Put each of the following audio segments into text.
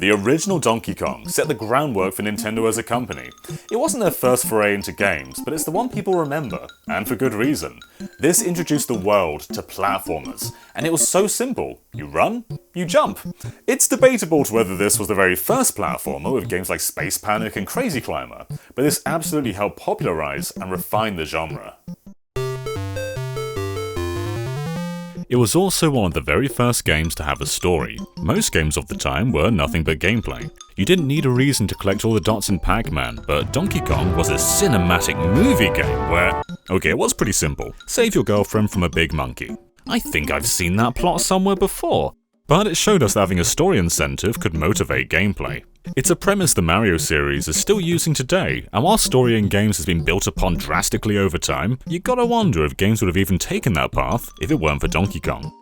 The original Donkey Kong set the groundwork for Nintendo as a company. It wasn't their first foray into games, but it's the one people remember, and for good reason. This introduced the world to platformers, and it was so simple. You run, you jump. It's debatable to whether this was the very first platformer with games like Space Panic and Crazy Climber, but this absolutely helped popularize and refine the genre. It was also one of the very first games to have a story. Most games of the time were nothing but gameplay. You didn't need a reason to collect all the dots in Pac-Man, but Donkey Kong was a cinematic movie game where... Okay, it was pretty simple. Save your girlfriend from a big monkey. I think I've seen that plot somewhere before. But it showed us that having a story incentive could motivate gameplay. It's a premise the Mario series is still using today, and while story in games has been built upon drastically over time, you gotta wonder if games would have even taken that path if it weren't for Donkey Kong.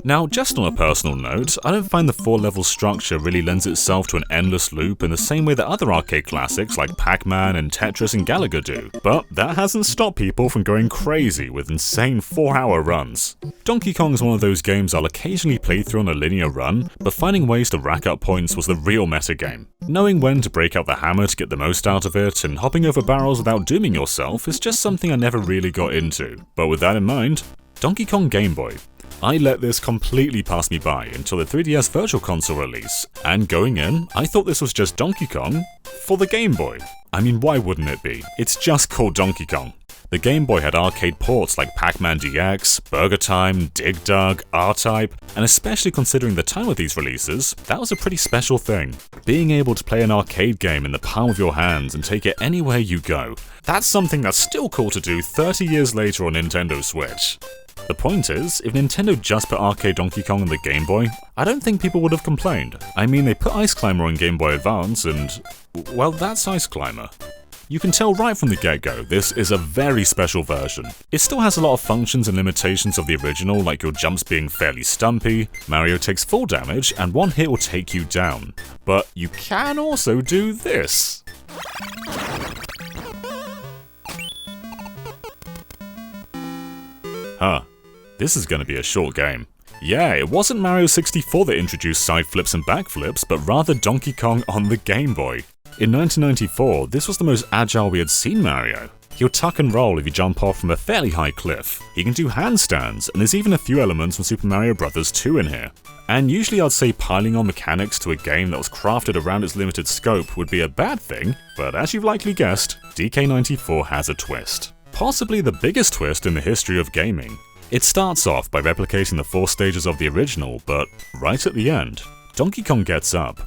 Now, just on a personal note, I don't find the 4-level structure really lends itself to an endless loop in the same way that other arcade classics like Pac-Man and Tetris and Galaga do, but that hasn't stopped people from going crazy with insane 4-hour runs. Donkey Kong is one of those games I'll occasionally play through on a linear run, but finding ways to rack up points was the real metagame. Knowing when to break out the hammer to get the most out of it, and hopping over barrels without dooming yourself is just something I never really got into. But with that in mind, Donkey Kong Game Boy. I let this completely pass me by until the 3DS Virtual Console release, and going in, I thought this was just Donkey Kong for the Game Boy. I mean, why wouldn't it be? It's just called Donkey Kong. The Game Boy had arcade ports like Pac-Man DX, Burger Time, Dig Dug, R-Type, and especially considering the time of these releases, that was a pretty special thing. Being able to play an arcade game in the palm of your hands and take it anywhere you go, that's something that's still cool to do 30 years later on Nintendo Switch. The point is, if Nintendo just put arcade Donkey Kong on the Game Boy, I don't think people would have complained. I mean, they put Ice Climber on Game Boy Advance and, well, that's Ice Climber. You can tell right from the get-go, this is a very special version. It still has a lot of functions and limitations of the original, like your jumps being fairly stumpy, Mario takes full damage, and one hit will take you down. But you can also do this. Huh. This is going to be a short game. Yeah, it wasn't Mario 64 that introduced side flips and backflips, but rather Donkey Kong on the Game Boy. In 1994, this was the most agile we had seen Mario. He'll tuck and roll if you jump off from a fairly high cliff. He can do handstands, and there's even a few elements from Super Mario Bros. 2 in here. And usually I'd say piling on mechanics to a game that was crafted around its limited scope would be a bad thing, but as you've likely guessed, DK94 has a twist. Possibly the biggest twist in the history of gaming. It starts off by replicating the 4 stages of the original, but right at the end, Donkey Kong gets up.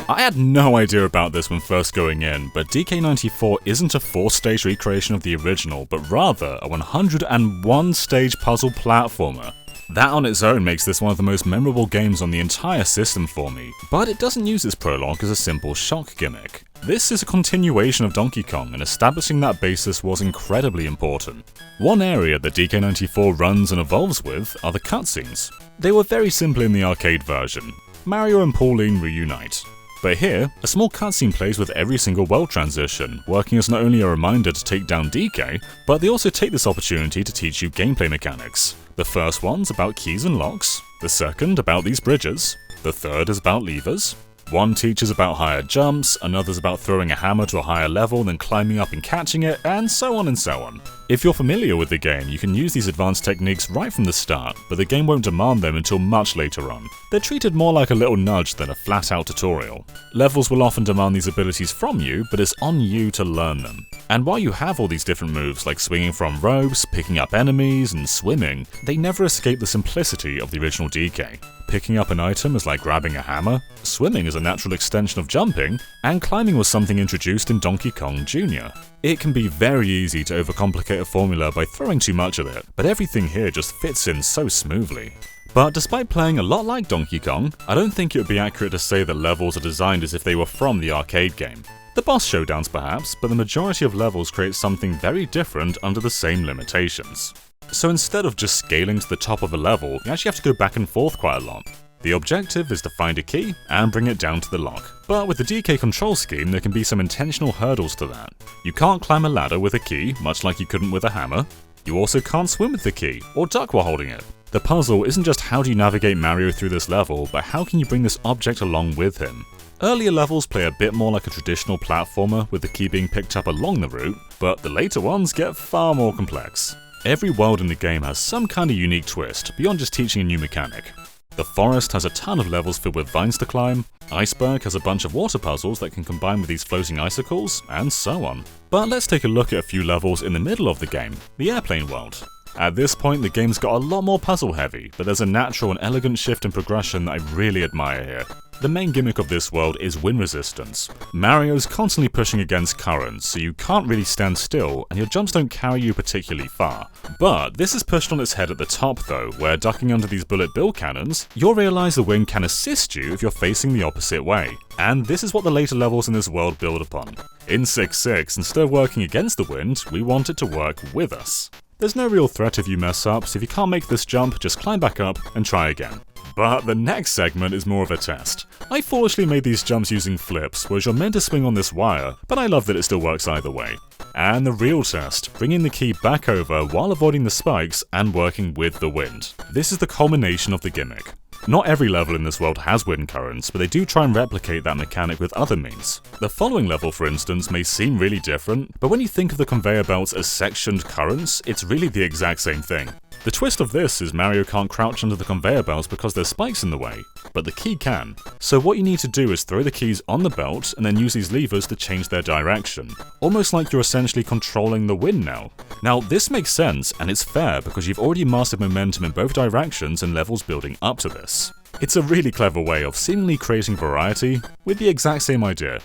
I had no idea about this when first going in, but DK94 isn't a 4-stage recreation of the original, but rather a 101-stage puzzle platformer. That on its own makes this one of the most memorable games on the entire system for me, but it doesn't use its prologue as a simple shock gimmick. This is a continuation of Donkey Kong, and establishing that basis was incredibly important. One area that DK94 runs and evolves with are the cutscenes. They were very simple in the arcade version. Mario and Pauline reunite. But here, a small cutscene plays with every single world transition, working as not only a reminder to take down DK, but they also take this opportunity to teach you gameplay mechanics. The first one's about keys and locks, the second about these bridges, the third is about levers. One teaches about higher jumps, another's about throwing a hammer to a higher level, then climbing up and catching it, and so on and so on. If you're familiar with the game, you can use these advanced techniques right from the start, but the game won't demand them until much later on. They're treated more like a little nudge than a flat-out tutorial. Levels will often demand these abilities from you, but it's on you to learn them. And while you have all these different moves like swinging from ropes, picking up enemies, and swimming, they never escape the simplicity of the original DK. Picking up an item is like grabbing a hammer, swimming is a natural extension of jumping, and climbing was something introduced in Donkey Kong Jr. It can be very easy to overcomplicate a formula by throwing too much at it, but everything here just fits in so smoothly. But despite playing a lot like Donkey Kong, I don't think it would be accurate to say that levels are designed as if they were from the arcade game. The boss showdowns perhaps, but the majority of levels create something very different under the same limitations. So instead of just scaling to the top of a level, you actually have to go back and forth quite a lot. The objective is to find a key and bring it down to the lock. But with the DK control scheme, there can be some intentional hurdles to that. You can't climb a ladder with a key, much like you couldn't with a hammer. You also can't swim with the key, or duck while holding it. The puzzle isn't just how do you navigate Mario through this level, but how can you bring this object along with him. Earlier levels play a bit more like a traditional platformer, with the key being picked up along the route, but the later ones get far more complex. Every world in the game has some kind of unique twist, beyond just teaching a new mechanic. The forest has a ton of levels filled with vines to climb, Iceberg has a bunch of water puzzles that can combine with these floating icicles, and so on. But let's take a look at a few levels in the middle of the game, the airplane world. At this point, the game's got a lot more puzzle heavy, but there's a natural and elegant shift in progression that I really admire here. The main gimmick of this world is wind resistance. Mario's constantly pushing against currents, so you can't really stand still, and your jumps don't carry you particularly far. But this is pushed on its head at the top though, where ducking under these bullet bill cannons, you'll realise the wind can assist you if you're facing the opposite way. And this is what the later levels in this world build upon. In 6.6, instead of working against the wind, we want it to work with us. There's no real threat if you mess up, so if you can't make this jump, just climb back up and try again. But the next segment is more of a test. I foolishly made these jumps using flips, whereas you're meant to swing on this wire, but I love that it still works either way. And the real test, bringing the key back over while avoiding the spikes and working with the wind. This is the culmination of the gimmick. Not every level in this world has wind currents, but they do try and replicate that mechanic with other means. The following level, for instance, may seem really different, but when you think of the conveyor belts as sectioned currents, it's really the exact same thing. The twist of this is Mario can't crouch under the conveyor belts because there's spikes in the way, but the key can. So what you need to do is throw the keys on the belt and then use these levers to change their direction. Almost like you're essentially controlling the wind now. Now this makes sense and it's fair because you've already mastered momentum in both directions and levels building up to this. It's a really clever way of seemingly creating variety with the exact same idea.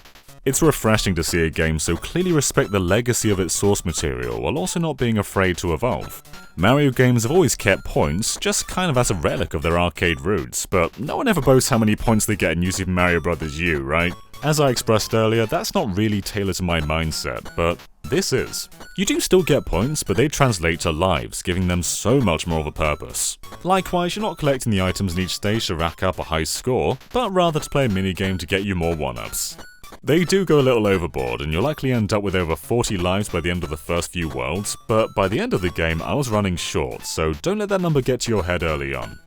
It's refreshing to see a game so clearly respect the legacy of its source material while also not being afraid to evolve. Mario games have always kept points, just kind of as a relic of their arcade roots, but no one ever boasts how many points they get in New Super Mario Bros. U, right? As I expressed earlier, that's not really tailored to my mindset, but this is. You do still get points, but they translate to lives, giving them so much more of a purpose. Likewise, you're not collecting the items in each stage to rack up a high score, but rather to play a minigame to get you more 1-ups. They do go a little overboard, and you'll likely end up with over 40 lives by the end of the first few worlds, but by the end of the game I was running short, so don't let that number get to your head early on.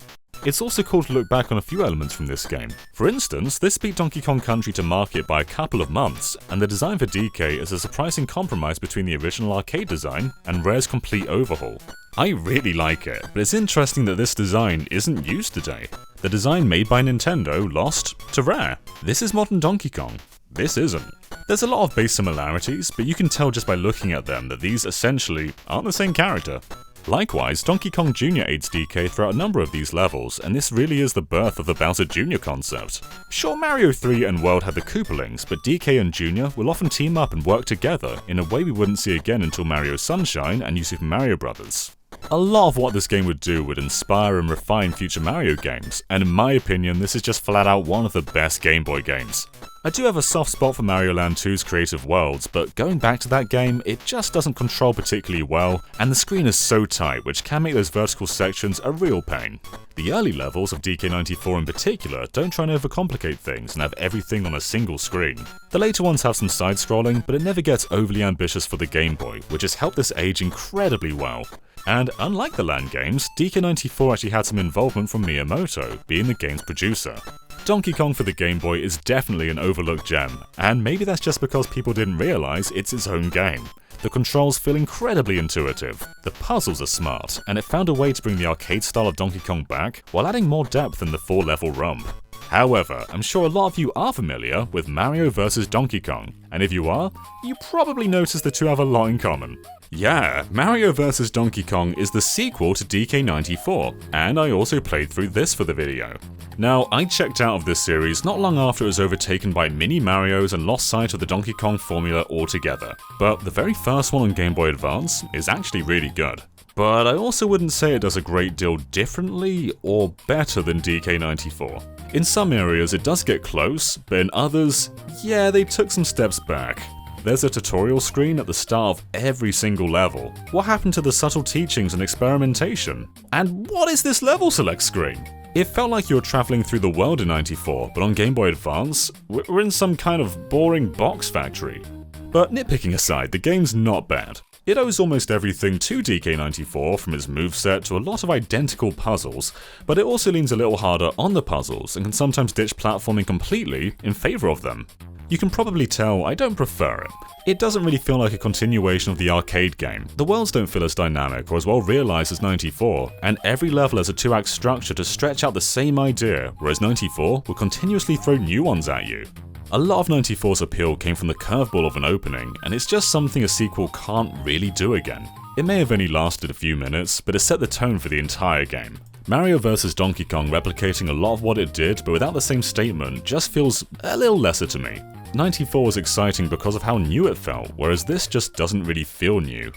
It's also cool to look back on a few elements from this game. For instance, this beat Donkey Kong Country to market by a couple of months, and the design for DK is a surprising compromise between the original arcade design and Rare's complete overhaul. I really like it, but it's interesting that this design isn't used today. The design made by Nintendo lost to Rare. This is modern Donkey Kong. This isn't. There's a lot of base similarities, but you can tell just by looking at them that these essentially aren't the same character. Likewise, Donkey Kong Jr. aids DK throughout a number of these levels, and this really is the birth of the Bowser Jr. concept. Sure, Mario 3 and World had the Koopalings, but DK and Jr. will often team up and work together in a way we wouldn't see again until Mario Sunshine and New Super Mario Bros. A lot of what this game would do would inspire and refine future Mario games, and in my opinion this is just flat out one of the best Game Boy games. I do have a soft spot for Mario Land 2's creative worlds, but going back to that game, it just doesn't control particularly well, and the screen is so tight which can make those vertical sections a real pain. The early levels of DK94 in particular don't try and overcomplicate things and have everything on a single screen. The later ones have some side-scrolling, but it never gets overly ambitious for the Game Boy, which has helped this age incredibly well. And unlike the Land games, DK94 actually had some involvement from Miyamoto, being the game's producer. Donkey Kong for the Game Boy is definitely an overlooked gem, and maybe that's just because people didn't realise it's its own game. The controls feel incredibly intuitive, the puzzles are smart, and it found a way to bring the arcade style of Donkey Kong back while adding more depth in the 4-level rump. However, I'm sure a lot of you are familiar with Mario vs Donkey Kong, and if you are, you probably noticed the two have a lot in common. Yeah, Mario vs Donkey Kong is the sequel to DK94, and I also played through this for the video. Now, I checked out of this series not long after it was overtaken by Mini Marios and lost sight of the Donkey Kong formula altogether, but the very first one on Game Boy Advance is actually really good. But I also wouldn't say it does a great deal differently or better than DK94. In some areas it does get close, but in others, yeah, they took some steps back. There's a tutorial screen at the start of every single level. What happened to the subtle teachings and experimentation? And what is this level select screen? It felt like you were travelling through the world in 94, but on Game Boy Advance, we're in some kind of boring box factory. But nitpicking aside, the game's not bad. It owes almost everything to DK94, from its moveset to a lot of identical puzzles, but it also leans a little harder on the puzzles and can sometimes ditch platforming completely in favour of them. You can probably tell I don't prefer it. It doesn't really feel like a continuation of the arcade game. The worlds don't feel as dynamic or as well realised as 94, and every level has a 2-act structure to stretch out the same idea, whereas 94 will continuously throw new ones at you. A lot of 94's appeal came from the curveball of an opening, and it's just something a sequel can't really do again. It may have only lasted a few minutes, but it set the tone for the entire game. Mario vs Donkey Kong replicating a lot of what it did, but without the same statement, just feels a little lesser to me. 94 was exciting because of how new it felt, whereas this just doesn't really feel new.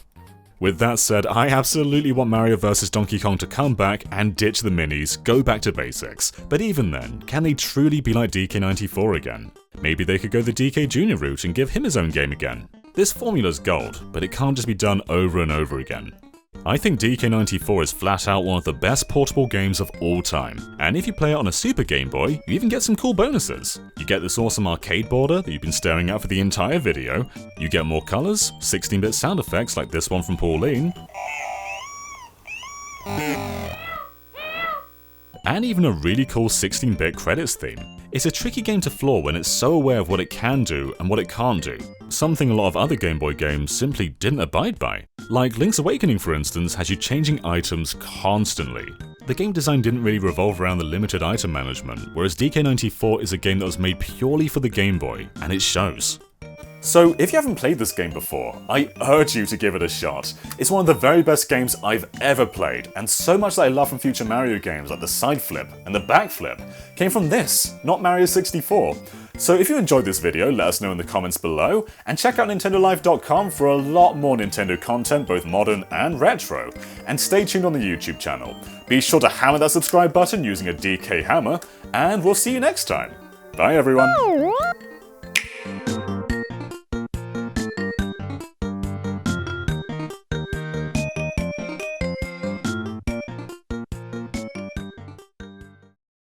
With that said, I absolutely want Mario vs Donkey Kong to come back and ditch the minis, go back to basics. But even then, can they truly be like DK94 again? Maybe they could go the DK Jr. route and give him his own game again. This formula's gold, but it can't just be done over and over again. I think DK94 is flat out one of the best portable games of all time, and if you play it on a Super Game Boy, you even get some cool bonuses. You get this awesome arcade border that you've been staring at for the entire video, you get more colours, 16-bit sound effects like this one from Pauline, and even a really cool 16-bit credits theme. It's a tricky game to floor when it's so aware of what it can do and what it can't do, something a lot of other Game Boy games simply didn't abide by. Like Link's Awakening, for instance, has you changing items constantly. The game design didn't really revolve around the limited item management, whereas DK94 is a game that was made purely for the Game Boy, and it shows. So, if you haven't played this game before, I urge you to give it a shot. It's one of the very best games I've ever played, and so much that I love from future Mario games like the side flip and the back flip came from this, not Mario 64. So if you enjoyed this video, let us know in the comments below, and check out NintendoLive.com for a lot more Nintendo content, both modern and retro, and stay tuned on the YouTube channel. Be sure to hammer that subscribe button using a DK hammer, and we'll see you next time. Bye everyone!